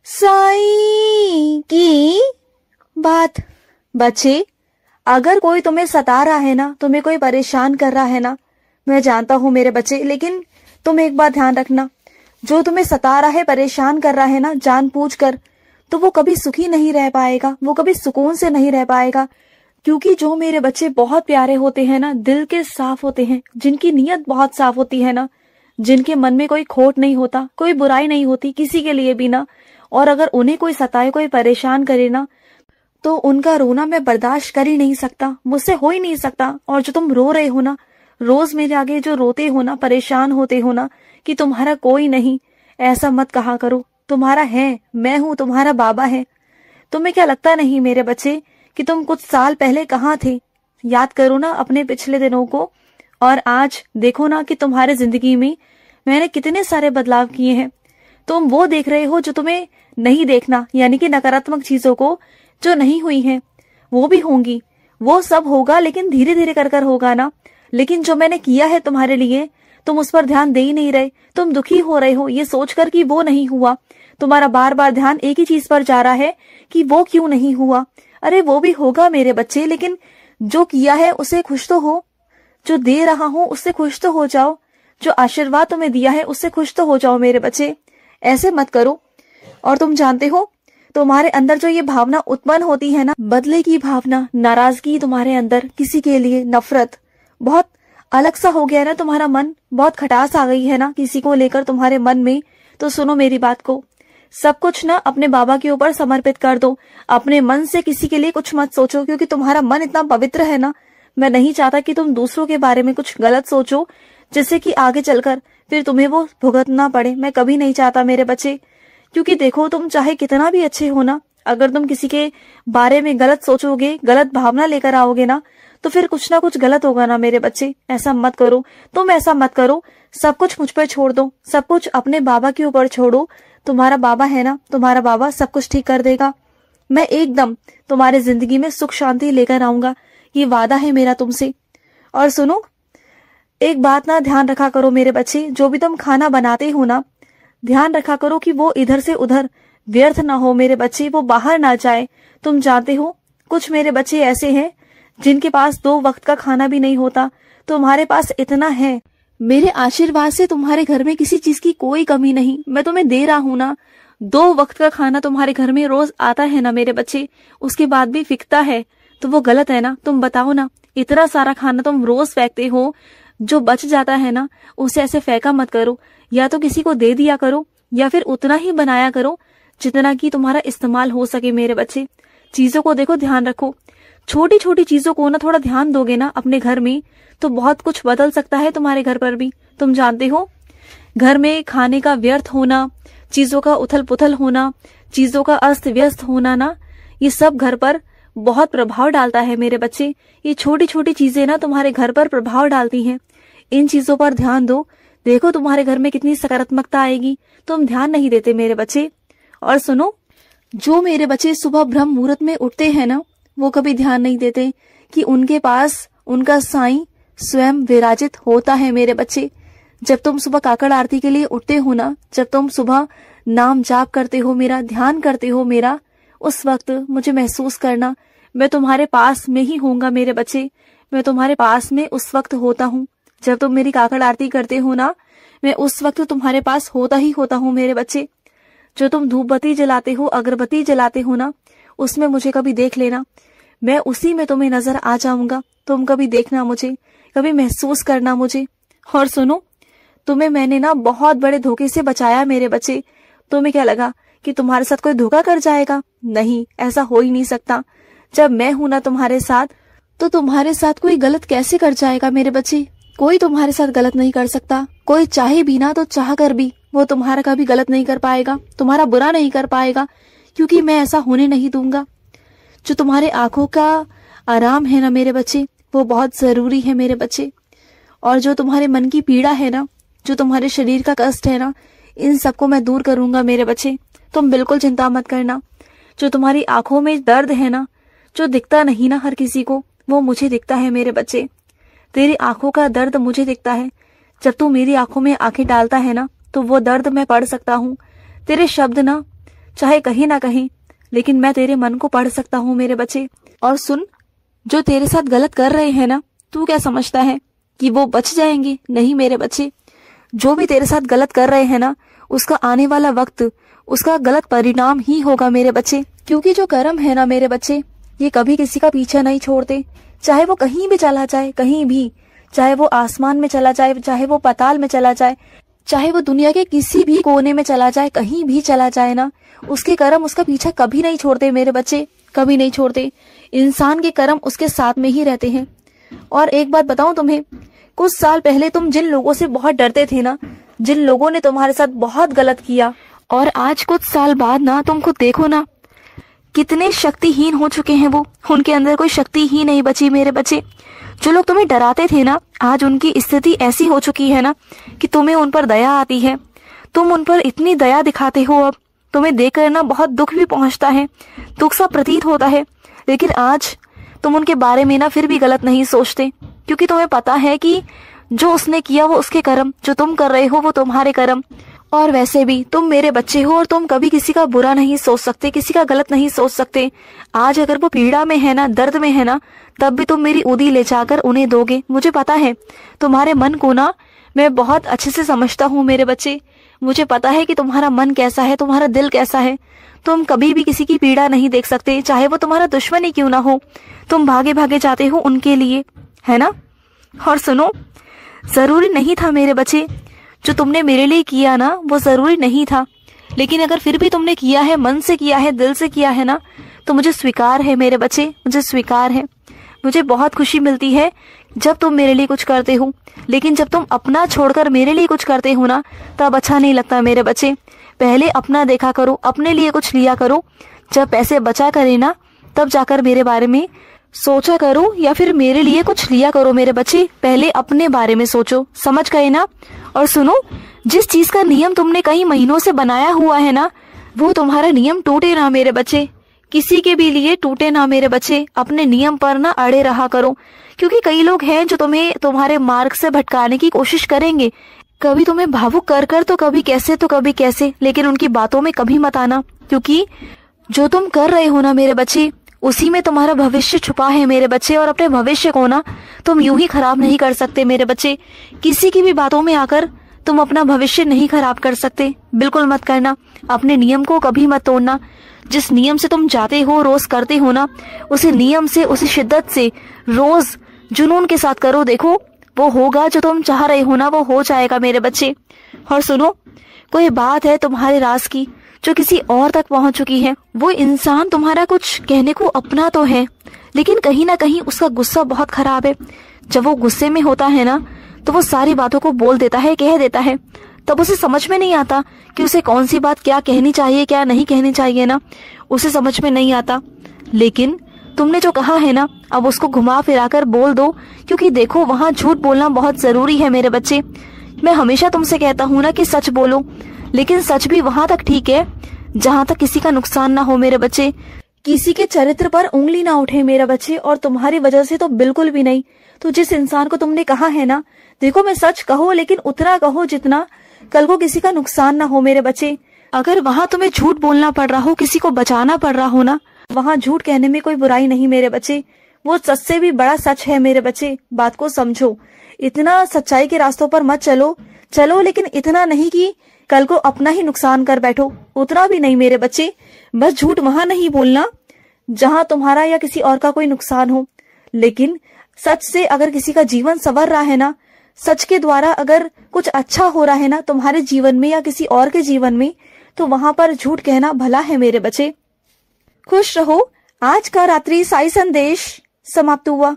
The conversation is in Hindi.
साईं की बात। बच्चे, अगर कोई तुम्हें सता रहा है ना, तुम्हें कोई परेशान कर रहा है ना, मैं जानता हूं मेरे बच्चे, लेकिन तुम एक बात ध्यान रखना, जो तुम्हें सता रहा है, परेशान कर रहा है ना जानबूझकर, तो वो कभी सुखी नहीं रह पाएगा, वो कभी सुकून से नहीं रह पाएगा। क्योंकि जो मेरे बच्चे बहुत प्यारे होते हैं ना, दिल के साफ होते हैं, जिनकी नीयत बहुत साफ होती है ना, जिनके मन में कोई खोट नहीं होता, कोई बुराई नहीं होती किसी के लिए भी ना, और अगर उन्हें कोई सताए, कोई परेशान करे ना, तो उनका रोना मैं बर्दाश्त कर ही नहीं सकता, मुझसे हो ही नहीं सकता। और जो तुम रो रहे हो ना, रोज मेरे आगे जो रोते हो ना, परेशान होते हो ना कि तुम्हारा कोई नहीं, ऐसा मत कहा करो। तुम्हारा है, मैं हूं, तुम्हारा बाबा है। तुम्हें क्या लगता नहीं मेरे बच्चे कि तुम कुछ साल पहले कहाँ थे? याद करो ना अपने पिछले दिनों को, और आज देखो ना कि तुम्हारे जिंदगी में मैंने कितने सारे बदलाव किए हैं। तुम वो देख रहे हो जो तुम्हें नहीं देखना, यानी कि नकारात्मक चीजों को जो नहीं हुई हैं, वो भी होंगी, वो सब होगा, लेकिन धीरे धीरे कर कर होगा ना। लेकिन जो मैंने किया है तुम्हारे लिए, तुम उस पर ध्यान दे ही नहीं रहे। तुम दुखी हो रहे हो ये सोचकर कि वो नहीं हुआ। तुम्हारा बार बार ध्यान एक ही चीज पर जा रहा है कि वो क्यों नहीं हुआ। अरे वो भी होगा मेरे बच्चे, लेकिन जो किया है उसे खुश तो हो, जो दे रहा हूं उससे खुश तो हो जाओ, जो आशीर्वाद तुम्हें दिया है उससे खुश तो हो जाओ मेरे बच्चे। ऐसे मत करो। और तुम जानते हो, तुम्हारे अंदर जो ये भावना उत्पन्न होती है ना, बदले की भावना, नाराजगी तुम्हारे अंदर किसी के लिए, नफरत, बहुत अलग सा हो गया है ना तुम्हारा मन, बहुत खटास आ गई है ना किसी को लेकर तुम्हारे मन में, तो सुनो मेरी बात को, सब कुछ ना अपने बाबा के ऊपर समर्पित कर दो। अपने मन से किसी के लिए कुछ मत सोचो, क्योंकि तुम्हारा मन इतना पवित्र है ना, मैं नहीं चाहता कि तुम दूसरों के बारे में कुछ गलत सोचो, जिससे कि आगे चलकर फिर तुम्हें वो भुगतना पड़े। मैं कभी नहीं चाहता मेरे बच्चे। क्योंकि देखो, तुम चाहे कितना भी अच्छे हो ना, अगर तुम किसी के बारे में गलत सोचोगे, गलत भावना लेकर आओगे ना, तो फिर कुछ ना कुछ गलत होगा ना मेरे बच्चे। ऐसा मत करो, तुम ऐसा मत करो। सब कुछ मुझ पर छोड़ दो, सब कुछ अपने बाबा के ऊपर छोड़ो। तुम्हारा बाबा है ना, तुम्हारा बाबा सब कुछ ठीक कर देगा। मैं एकदम तुम्हारे जिंदगी में सुख शांति लेकर आऊंगा, ये वादा है मेरा तुमसे। और सुनो, एक बात ना ध्यान रखा करो मेरे बच्चे, जो भी तुम खाना बनाते हो ना, ध्यान रखा करो कि वो इधर से उधर व्यर्थ ना हो मेरे बच्चे, वो बाहर ना जाए। तुम जानते हो, कुछ मेरे बच्चे ऐसे हैं जिनके पास 2 वक्त का खाना भी नहीं होता। तुम्हारे पास इतना है। मेरे आशीर्वाद से तुम्हारे घर में किसी चीज की कोई कमी नहीं। मैं तुम्हें दे रहा हूं ना, 2 वक्त का खाना तुम्हारे घर में रोज आता है ना मेरे बच्चे, उसके बाद भी फिकता है, तो वो गलत है ना। तुम बताओ ना, इतना सारा खाना तुम रोज फेंकते हो, जो बच जाता है ना उसे ऐसे फेंका मत करो। या तो किसी को दे दिया करो, या फिर उतना ही बनाया करो जितना कि तुम्हारा इस्तेमाल हो सके मेरे बच्चे। चीजों को देखो, ध्यान रखो। छोटी छोटी चीजों को ना थोड़ा ध्यान दोगे ना अपने घर में, तो बहुत कुछ बदल सकता है तुम्हारे घर पर भी। तुम जानते हो, घर में खाने का व्यर्थ होना, चीजों का उथल पुथल होना, चीजों का अस्त व्यस्त होना ना, ये सब घर पर बहुत प्रभाव डालता है मेरे बच्चे। ये छोटी छोटी चीजें ना तुम्हारे घर पर प्रभाव डालती हैं। इन चीजों पर ध्यान दो, देखो तुम्हारे घर में कितनी सकारात्मकता आएगी। तुम ध्यान नहीं देते मेरे बच्चे। और सुनो, जो मेरे बच्चे सुबह ब्रह्म मुहूर्त में उठते हैं ना, वो कभी ध्यान नहीं देते कि उनके पास उनका साईं स्वयं विराजित होता है मेरे बच्चे। जब तुम सुबह काकड़ आरती के लिए उठते हो ना, जब तुम सुबह नाम जाप करते हो मेरा, ध्यान करते हो मेरा, उस वक्त मुझे महसूस करना, मैं तुम्हारे पास में ही होऊंगा मेरे बच्चे। मैं तुम्हारे पास में उस वक्त होता हूँ जब तुम मेरी काकड़ आरती करते हो ना, मैं उस वक्त तुम्हारे पास होता ही होता हूँ मेरे बच्चे। जो तुम धूप बत्ती जलाते हो, अगरबत्ती जलाते हो ना, उसमें मुझे कभी देख लेना, मैं उसी में तुम्हें नजर आ जाऊंगा। तुम कभी देखना मुझे, कभी महसूस करना मुझे। और सुनो, तुम्हें मैंने ना बहुत बड़े धोखे से बचाया मेरे बच्चे। तुम्हें क्या लगा कि तुम्हारे साथ कोई धोखा कर जाएगा? नहीं, ऐसा हो ही नहीं सकता। जब मैं हूं ना तुम्हारे साथ, तो तुम्हारे साथ कोई गलत कैसे कर जाएगा मेरे बच्चे? कोई तुम्हारे साथ गलत नहीं कर सकता। कोई चाहे भी ना, तो चाह कर भी वो तुम्हारा कभी गलत नहीं कर पाएगा, तुम्हारा बुरा नहीं कर पाएगा, क्योंकि मैं ऐसा होने नहीं दूंगा। जो तुम्हारे आंखों का आराम है ना मेरे बच्चे, वो बहुत जरूरी है मेरे बच्चे। और जो तुम्हारे मन की पीड़ा है ना, जो तुम्हारे शरीर का कष्ट है ना, इन सबको मैं दूर करूंगा मेरे बच्चे। तुम बिल्कुल चिंता मत करना। जो तुम्हारी आंखों में दर्द है ना, जो दिखता नहीं ना हर किसी को, वो मुझे दिखता है मेरे बच्चे। तेरी आंखों का दर्द मुझे दिखता है। जब तू मेरी आंखों में आंखें डालता है ना, तो वो दर्द मैं पढ़ सकता हूँ। तेरे शब्द ना चाहे कहीं ना कहीं, लेकिन मैं तेरे मन को पढ़ सकता हूँ मेरे बच्चे। और सुन, जो तेरे साथ गलत कर रहे हैं ना, तू क्या समझता है कि वो बच जाएंगे? नहीं मेरे बच्चे, जो भी तेरे साथ गलत कर रहे हैं ना, उसका आने वाला वक्त उसका गलत परिणाम ही होगा मेरे बच्चे। क्योंकि जो कर्म है ना मेरे बच्चे, ये कभी किसी का पीछा नहीं छोड़ते, चाहे वो कहीं भी चला जाए, कहीं भी, चाहे वो आसमान में चला जाए, चाहे वो पाताल में चला जाए, चाहे वो दुनिया के किसी भी कोने में चला जाए, कहीं भी चला जाए ना, उसके कर्म उसका पीछा कभी नहीं छोड़ते मेरे बच्चे, कभी नहीं छोड़ते। इंसान के कर्म उसके साथ में ही रहते हैं। और एक बात बताऊं तुम्हें, कुछ साल पहले तुम जिन लोगों से बहुत डरते थे ना, जिन लोगों ने तुम्हारे साथ बहुत गलत किया, और आज कुछ साल बाद ना तुम खुद देखो ना, कितने शक्तिहीन हो चुके हैं वो। उनके अंदर कोई शक्ति ही नहीं बची मेरे बच्चे। जो लोग तुम्हें डराते थे ना, आज उनकी स्थिति ऐसी हो चुकी है ना कि तुम्हें उन पर दया आती है। तुम उन पर इतनी दया दिखाते हो, अब तुम्हें देखकर ना बहुत दुख भी पहुंचता है, दुख सा प्रतीत होता है। लेकिन आज तुम उनके बारे में ना फिर भी गलत नहीं सोचते, क्योंकि तुम्हें पता है कि जो उसने किया वो उसके कर्म, जो तुम कर रहे हो वो तुम्हारे कर्म। और वैसे भी तुम मेरे बच्चे हो और तुम कभी किसी का बुरा नहीं सोच सकते, किसी का गलत नहीं सोच सकते। आज अगर वो पीड़ा में है ना, दर्द में है ना, तब भी तुम मेरी उदी ले जाकर उन्हें दोगे। मुझे पता है तुम्हारे मन को ना मैं बहुत अच्छे से समझता हूँ मेरे बच्चे। मुझे पता है कि तुम्हारा मन कैसा है, तुम्हारा दिल कैसा है। तुम कभी भी किसी की पीड़ा नहीं देख सकते, चाहे वो तुम्हारा दुश्मन ही क्यों ना हो। तुम भागे भागे जाते हो उनके लिए, है ना। और सुनो, जरूरी नहीं था मेरे बच्चे, जो तुमने मेरे लिए किया ना वो जरूरी नहीं था, लेकिन अगर फिर भी तुमने किया है, मन से किया है, दिल से किया है ना, तो मुझे स्वीकार है मेरे बच्चे, मुझे स्वीकार है। मुझे बहुत खुशी मिलती है जब तुम मेरे लिए कुछ करते हो, लेकिन जब तुम अपना छोड़कर मेरे लिए कुछ करते हो ना, तब अच्छा नहीं लगता मेरे बच्चे। पहले अपना देखा करो, अपने लिए कुछ लिया करो। जब पैसे बचा करे ना, तब जाकर मेरे बारे में सोचा करो, या फिर मेरे लिए कुछ लिया करो मेरे बच्चे। पहले अपने बारे में सोचो, समझ गए ना। और सुनो, जिस चीज का नियम तुमने कई महीनों से बनाया हुआ है ना, वो तुम्हारा नियम टूटे ना मेरे बच्चे, किसी के भी लिए टूटे ना मेरे बच्चे। अपने नियम पर ना अड़े रहा करो, क्योंकि कई लोग हैं जो तुम्हें तुम्हारे मार्ग से भटकाने की कोशिश करेंगे। कभी तुम्हें भावुक कर कर तो कभी कैसे तो कभी कैसे, लेकिन उनकी बातों में कभी मत आना, क्योंकि जो तुम कर रहे हो ना मेरे बच्चे, उसी में तुम्हारा भविष्य छुपा है मेरे बच्चे। और अपने भविष्य को ना तुम यूं ही खराब नहीं कर सकते मेरे बच्चे। किसी की भी बातों में आकर तुम अपना भविष्य नहीं खराब कर सकते, बिल्कुल मत करना। अपने नियम को कभी मत तोड़ना। जिस नियम से तुम जाते हो, रोज करते हो ना, उसी नियम से, उसी शिद्दत से रोज जुनून के साथ करो। देखो, वो होगा जो तुम चाह रहे हो ना, वो हो जाएगा मेरे बच्चे। और सुनो, कोई बात है तुम्हारे राज की जो किसी और तक पहुंच चुकी है। वो इंसान तुम्हारा कुछ कहने को अपना तो है, लेकिन कहीं ना कहीं उसका गुस्सा बहुत खराब है। जब वो गुस्से में होता है ना, तो वो सारी बातों को बोल देता है, कह देता है। तब उसे समझ में नहीं आता कि उसे कौन सी बात क्या कहनी चाहिए, क्या नहीं कहनी चाहिए ना, उसे समझ में नहीं आता। लेकिन तुमने जो कहा है ना, अब उसको घुमा फिराकर बोल दो, क्योंकि देखो, वहाँ झूठ बोलना बहुत जरूरी है मेरे बच्चे। मैं हमेशा तुमसे कहता हूँ ना कि सच बोलो, लेकिन सच भी वहां तक ठीक है जहां तक किसी का नुकसान ना हो मेरे बच्चे। किसी के चरित्र पर उंगली ना उठे मेरे बच्चे, और तुम्हारी वजह से तो बिल्कुल भी नहीं। तो जिस इंसान को तुमने कहा है ना, देखो, मैं सच कहो, लेकिन उतना कहो जितना कल को किसी का नुकसान ना हो मेरे बच्चे। अगर वहां तुम्हें झूठ बोलना पड़ रहा हो, किसी को बचाना पड़ रहा हो ना, वहां झूठ कहने में कोई बुराई नहीं मेरे बच्चे। वो सच से भी बड़ा सच है मेरे बच्चे, बात को समझो। इतना सच्चाई के रास्तों पर मत चलो, लेकिन इतना नहीं कि कल को अपना ही नुकसान कर बैठो, उतना भी नहीं मेरे बच्चे। बस झूठ वहां नहीं बोलना जहां तुम्हारा या किसी और का कोई नुकसान हो, लेकिन सच से अगर किसी का जीवन संवर रहा है ना, सच के द्वारा अगर कुछ अच्छा हो रहा है ना तुम्हारे जीवन में या किसी और के जीवन में, तो वहां पर झूठ कहना भला है मेरे बच्चे। खुश रहो। आज का रात्रि साई संदेश समाप्त हुआ।